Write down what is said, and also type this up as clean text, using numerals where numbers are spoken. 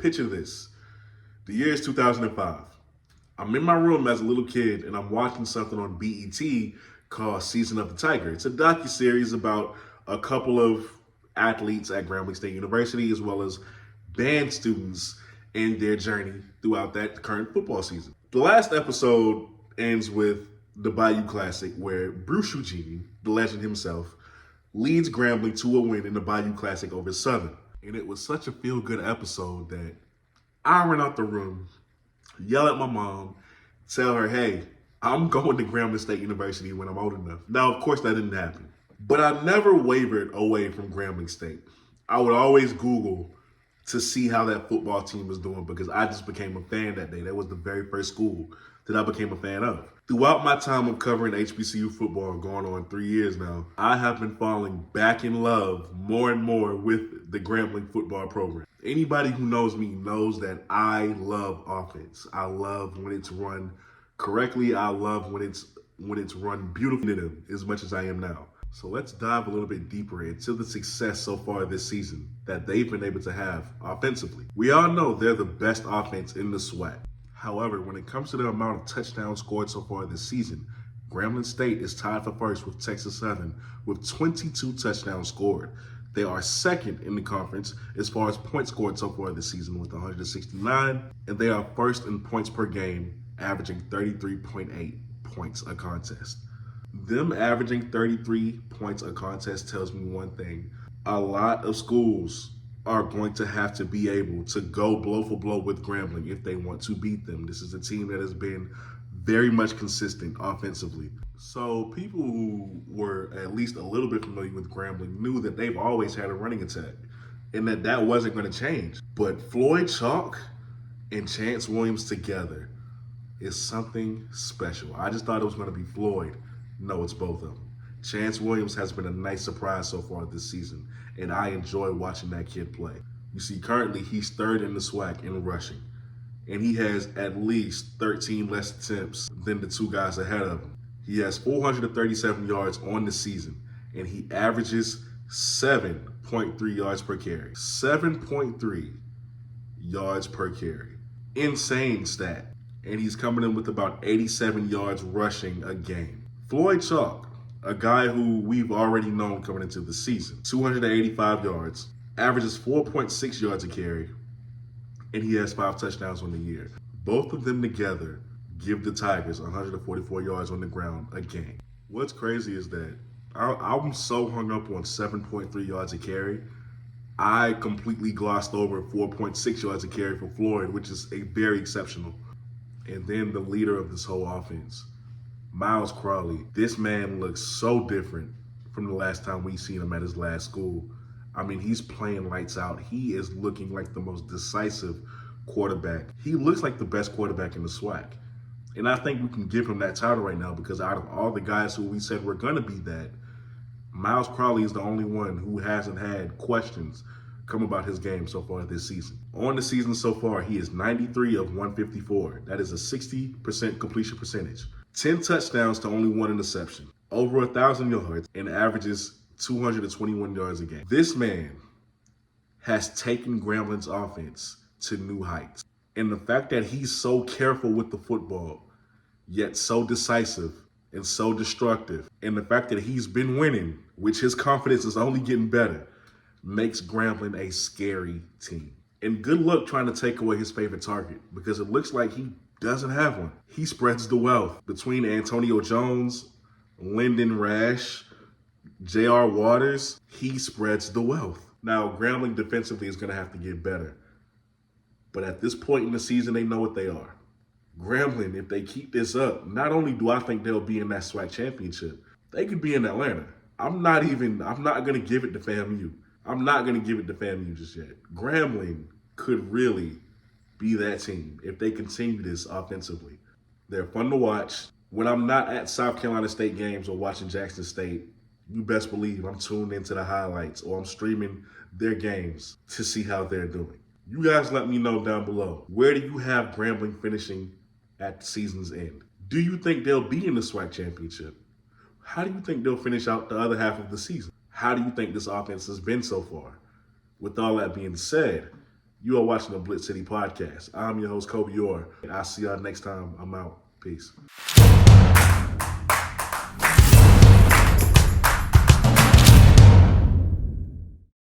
Picture this. The year is 2005. I'm in my room as a little kid and I'm watching something on BET called Season of the Tiger. It's a docuseries about a couple of athletes at Grambling State University as well as band students and their journey throughout that current football season. The last episode ends with the Bayou Classic where Bruce Eugene, the legend himself, leads Grambling to a win in the Bayou Classic over Southern. And it was such a feel-good episode that I ran out the room, yell at my mom, tell her, hey, I'm going to Grambling State University when I'm old enough. Now, of course, that didn't happen. But I never wavered away from Grambling State. I would always Google to see how that football team was doing because I just became a fan that day. That was the very first school that I became a fan of. Throughout my time of covering HBCU football, going on 3 years now, I have been falling back in love more and more with the Grambling football program. Anybody who knows me knows that I love offense. I love when it's run correctly. I love when it's run beautifully as much as I am now. So let's dive a little bit deeper into the success so far this season that they've been able to have offensively. We all know they're the best offense in the SWAC. However, when it comes to the amount of touchdowns scored so far this season, Grambling State is tied for first with Texas Southern with 22 touchdowns scored. They are second in the conference as far as points scored so far this season with 169, and they are first in points per game, averaging 33.8 points a contest. Them averaging 33 points a contest tells me one thing. A lot of schools are going to have to be able to go blow for blow with Grambling if they want to beat them. This is a team that has been very much consistent offensively. So people who were at least a little bit familiar with Grambling knew that they've always had a running attack and that wasn't going to change. But Floyd Chalk and Chance Williams together is something special. I just thought it was going to be Floyd. No, it's both of them. Chance Williams has been a nice surprise so far this season, and I enjoy watching that kid play. You see, currently he's third in the SWAC in rushing, and he has at least 13 less attempts than the two guys ahead of him. He has 437 yards on the season, and he averages 7.3 yards per carry. 7.3 yards per carry. Insane stat. And he's coming in with about 87 yards rushing a game. Floyd Chalk, a guy who we've already known coming into the season, 285 yards, averages 4.6 yards a carry, and he has 5 touchdowns on the year. Both of them together give the Tigers 144 yards on the ground a game. What's crazy is that I'm so hung up on 7.3 yards a carry, I completely glossed over 4.6 yards a carry for Floyd, which is a very exceptional. And then the leader of this whole offense, Miles Crawley. This man looks so different from the last time we seen him at his last school. I mean, he's playing lights out. He is looking like the most decisive quarterback. He looks like the best quarterback in the SWAC. And I think we can give him that title right now because out of all the guys who we said were going to be that, Miles Crawley is the only one who hasn't had questions come about his game so far this season. On the season so far, he is 93 of 154. That is a 60% completion percentage. 10 touchdowns to only 1 interception. Over 1,000 yards and averages 221 yards a game. This man has taken Grambling's offense to new heights. And the fact that he's so careful with the football, yet so decisive and so destructive, and the fact that he's been winning, which his confidence is only getting better, makes Grambling a scary team. And good luck trying to take away his favorite target because it looks like he doesn't have one. He spreads the wealth between Antonio Jones, Lyndon Rash, J.R. Waters. He spreads the wealth. Now, Grambling defensively is going to have to get better. But at this point in the season, they know what they are. Grambling, if they keep this up, not only do I think they'll be in that SWAC championship, they could be in Atlanta. I'm not going to give it to FAMU. I'm not going to give it to FAMU just yet. Grambling could really be that team if they continue this offensively. They're fun to watch. When I'm not at South Carolina State games or watching Jackson State, you best believe I'm tuned into the highlights or I'm streaming their games to see how they're doing. You guys let me know down below. Where do you have Grambling finishing at the season's end? Do you think they'll be in the SWAC championship? How do you think they'll finish out the other half of the season? How do you think this offense has been so far? With all that being said, You are watching the BlitzCity Podcast. I'm your host, Kobe Orr. I'll see y'all next time. I'm out. Peace.